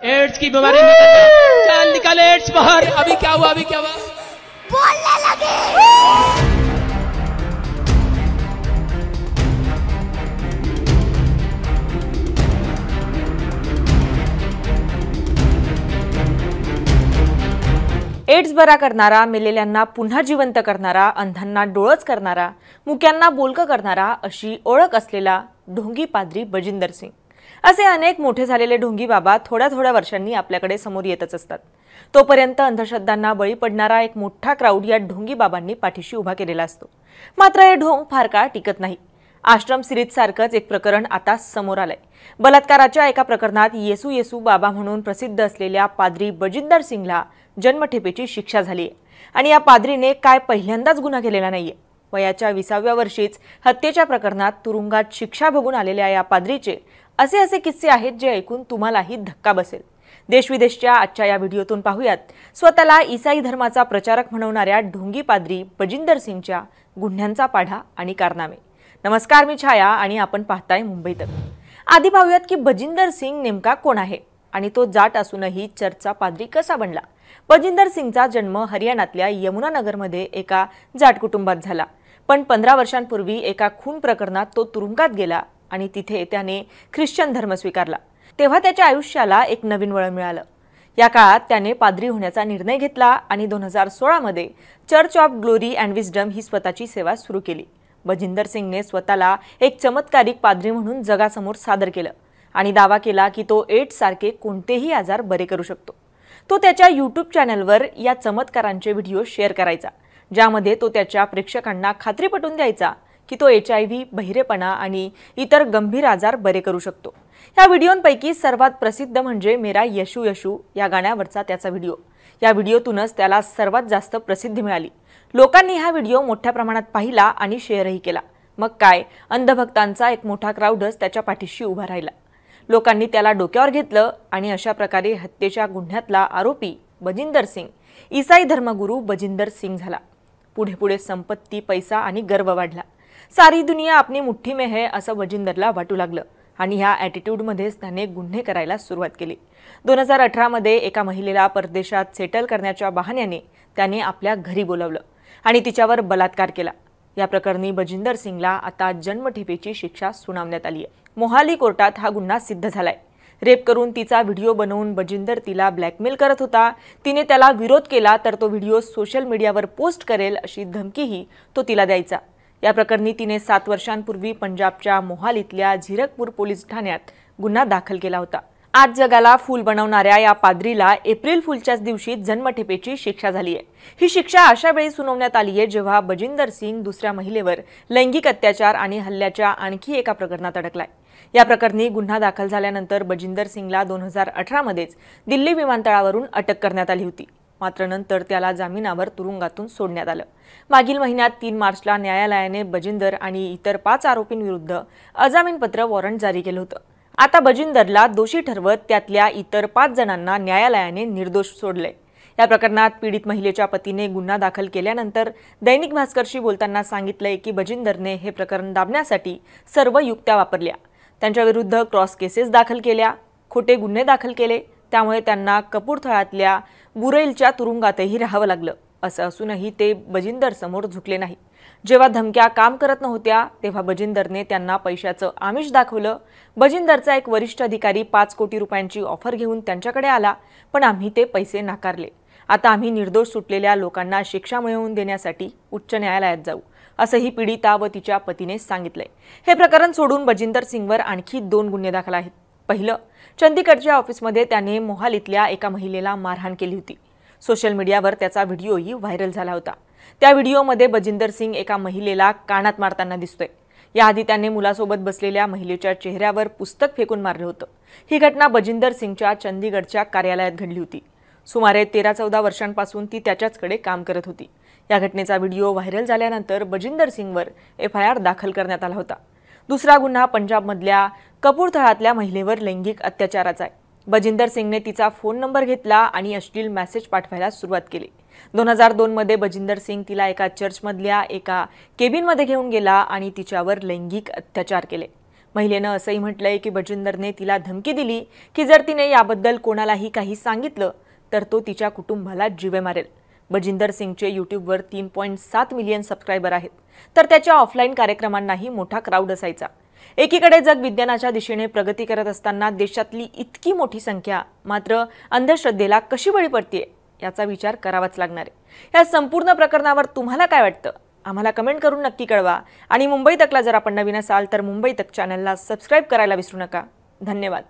AIDS की बीमारी निकल जाए। चल निकल एड्स बाहर। अभी क्या हुआ? अभी क्या हुआ? बोलने लगे। एड्स बरा करणारा, मेलेल्यांना पुन्हा जिवंत करणारा, अंधांना डोळस करणारा, मुक्यांना बोलकं करणारा अशी ओळख असलेला ढोंगी पाद्री बजिंदर सिंग. असे अनेक मोठे झालेले ढोंगी बाबा थोड्या थोड्या वर्षांनी आपल्याकडे समोर येतच असतात. तोपर्यंत अंधश्रद्धांना बळी पडणारा एक मोठा क्राऊड या ढोंगी बाबांनी पाठीशी उभा केलेला असतो. मात्र हे ढोंग फार काळ टिकत नाही. आश्रम सिरीज सारखंच एक प्रकरण आता समोर आलंय. बलात्काराच्या एका प्रकरणात येसू येसू बाबा म्हणून प्रसिद्ध असलेल्या पाद्री बजिंदर सिंगला जन्मठेपेची शिक्षा झाली आहे. आणि या पाद्रीने काय पहिल्यांदाच गुन्हा केलेला नाहीये. वयाच्या 20व्या वर्षीच हत्येच्या प्रकरणात तुरुंगात शिक्षा भोगून आलेल्या या पाद्रीचे असे किस्से आहेत जे ऐकून तुम्हालाही धक्का बसेल. देशविदेशच्या आजच्या या व्हिडिओतून पाहूयात स्वतःला ईसाई धर्माचा प्रचारक म्हणवणाऱ्या ढोंगी पाद्री बजिंदर सिंगच्या गुन्ह्यांचा पाढा आणि कारनामे. नमस्कार, मी छाया आणि आपण पाहताय मुंबई तक. आधी पाहूयात की बजिंदर सिंग नेमका कोण आहे आणि तो जाट असूनही चर्चचा पाद्री कसा बनला. बजिंदर सिंगचा जन्म हरियाणातल्या यमुनानगरमध्ये एका जाट कुटुंबात झाला. पण 15 वर्षांपूर्वी एका खून प्रकरणात तो तुरुंगात गेला आणि तिथे त्याने ख्रिश्चन धर्म स्वीकारला. तेव्हा त्याच्या आयुष्याला एक नवीन वळण मिळालं. या काळात त्याने पाद्री होण्याचा निर्णय घेतला आणि 2016 मध्ये Church of Glory and Wisdom ही स्वतःची सेवा सुरू केली. बजिंदर सिंगने स्वतःला एक चमत्कारिक पाद्री म्हणून जगासमोर सादर केलं आणि दावा केला की तो एड्स सारखे कोणतेही आजार बरे करू शकतो. तो त्याच्या यूट्यूब चॅनलवर या चमत्कारांचे व्हिडिओ शेअर करायचा, ज्यामध्ये तो त्याच्या प्रेक्षकांना खात्री पटवून द्यायचा की तो HIV, बहिरेपणा आणि इतर गंभीर आजार बरे करू शकतो. या व्हिडिओंपैकी सर्वात प्रसिद्ध म्हणजे मेरा यशू यशू या गाण्यावरचा त्याचा व्हिडिओ. या व्हिडिओतूनच त्याला सर्वात जास्त प्रसिद्धी मिळाली. लोकांनी हा व्हिडिओ मोठ्या प्रमाणात पाहिला आणि शेअरही केला. मग काय, अंधभक्तांचा एक मोठा क्राऊडच त्याच्या पाठीशी उभा राहिला. लोकांनी त्याला डोक्यावर घेतलं आणि अशा प्रकारे हत्येच्या गुन्ह्यातला आरोपी बजिंदर सिंग ईसाई धर्मगुरू बजिंदर सिंग झाला. पुढे पुढे संपत्ती, पैसा आणि गर्व वाढला. सारी दुनिया अपनी मुठ्ठी में है असं बजिंदरला वाटू लागलं आणि ह्या ॲटिट्यूडमध्येच त्याने गुन्हे करायला सुरुवात केली. 2018 मध्ये एका महिलेला परदेशात सेटल करण्याच्या बहाण्याने त्याने आपल्या घरी बोलावलं आणि तिच्यावर बलात्कार केला. या प्रकरणी बजिंदर सिंगला आता जन्मठेपेची शिक्षा सुनावण्यात आली आहे. मोहाली कोर्टात हा गुन्हा सिद्ध झालाय. रेप करून तिचा व्हिडिओ बनवून बजिंदर तिला ब्लॅकमेल करत होता. तिने त्याला विरोध केला तर तो व्हिडिओ सोशल मीडियावर पोस्ट करेल अशी धमकीही तो तिला द्यायचा. या प्रकरणी तिने 7 वर्षांपूर्वी पंजाबच्या मोहालीतल्या झीरकपूर पोलीस ठाण्यात गुन्हा दाखल केला होता. आज जगाला फूल बनवणाऱ्या या पाद्रीला एप्रिल फूलच्याच दिवशी जन्मठेपेची शिक्षा झाली आहे. ही शिक्षा अशा वेळी सुनावण्यात आली आहे जेव्हा बजिंदर सिंग दुसऱ्या महिलेवर लैंगिक अत्याचार आणि हल्ल्याच्या आणखी एका प्रकरणात अडकलाय. या प्रकरणी गुन्हा दाखल झाल्यानंतर बजिंदर सिंगला 2018 मध्येच दिल्ली विमानतळावरून अटक करण्यात आली होती. मात्र नंतर त्याला जामिनावर तुरुंगातून सोडण्यात आलं. मागील महिन्यात 3 मार्चला न्यायालयाने बजिंदर आणि इतर 5 आरोपींविरुद्ध अजामीनपत्र वॉरंट जारी केलं होतं. आता बजिंदरला दोषी ठरवत त्यातल्या इतर 5 जणांना न्यायालयाने निर्दोष सोडलंय. या प्रकरणात पीडित महिलेच्या पतीने गुन्हा दाखल केल्यानंतर दैनिक भास्करशी बोलताना सांगितलंय की बजिंदरने हे प्रकरण दाबण्यासाठी सर्व युक्त्या वापरल्या. त्यांच्याविरुद्ध क्रॉस केसेस दाखल केल्या, खोटे गुन्हे दाखल केले. त्यामुळे त्यांना कपूरथळ्यातल्या बुरेलच्या तुरुंगातही राहावं लागलं. असं असूनही ते बजिंदर समोर झुकले नाही. जेव्हा धमक्या काम करत नव्हत्या तेव्हा बजिंदरने त्यांना पैशाचं आमिष दाखवलं. बजिंदरचा एक वरिष्ठ अधिकारी 5 कोटी रुपयांची ऑफर घेऊन त्यांच्याकडे आला, पण आम्ही ते पैसे नाकारले. आता आम्ही निर्दोष सुटलेल्या लोकांना शिक्षा मिळवून देण्यासाठी उच्च न्यायालयात जाऊ, असंही पीडिता व तिच्या पतीने सांगितलंय. हे प्रकरण सोडून बजिंदर सिंगवर आणखी 2 गुन्हे दाखल आहेत. पहिलं, चंदीगडच्या ऑफिसमध्ये त्याने मोहालीतल्या एका महिलेला मारहाण केली होती. सोशल मीडियावर त्याचा व्हिडिओही व्हायरल झाला होता. त्या व्हिडिओमध्ये बजिंदर सिंग एका महिलेला कानात मारताना दिसतोय. याआधी त्याने मुलासोबत बसलेल्या महिलेच्या चेहऱ्यावर पुस्तक फेकून मारलं होतं. ही घटना बजिंदर सिंगच्या चंदीगडच्या कार्यालयात घडली होती. सुमारे 13-14 वर्षांपासून ती त्याच्याचकडे काम करत होती. या घटनेचा व्हिडिओ व्हायरल झाल्यानंतर बजिंदर सिंगवर FIR दाखल करण्यात आला होता. दुसरा गुन्हा पंजाबमधल्या कपूरथळ्यातल्या महिलेवर लैंगिक अत्याचाराचा आहे. बजिंदर सिंगने तिचा फोन नंबर घेतला आणि अश्लील मेसेज पाठवायला सुरुवात केली. 2002 मध्ये बजिंदर सिंग तिला एका चर्चमधल्या एका केबिनमध्ये घेऊन गेला आणि तिच्यावर लैंगिक अत्याचार केले. महिलेनं असंही म्हटलंय की बजिंदरने तिला धमकी दिली की जर तिने याबद्दल कोणालाही काही सांगितलं तर तो तिच्या कुटुंबाला जीवे मारेल। बजिंदर सिंगचे यूट्यूबवर 3.7 मिलियन सबस्क्रायबर आहेत, तर त्याच्या ऑफलाईन कार्यक्रमांनाही मोठा क्राऊड असायचा। एकीकडे जग विज्ञानाच्या दिशेने प्रगती करत असताना देशातली इतकी मोठी संख्या मात्र अंधश्रद्धेला कशी बळी पडतेय याचा विचार करावाच लागणार आहे। या संपूर्ण प्रकरणावर तुम्हाला काय वाटतं आम्हाला कमेंट करून नक्की कळवा आणि मुंबई तकला जर आपण नवीन असाल तर मुंबई तक चॅनलला सबस्क्राईब करायला विसरू नका। धन्यवाद।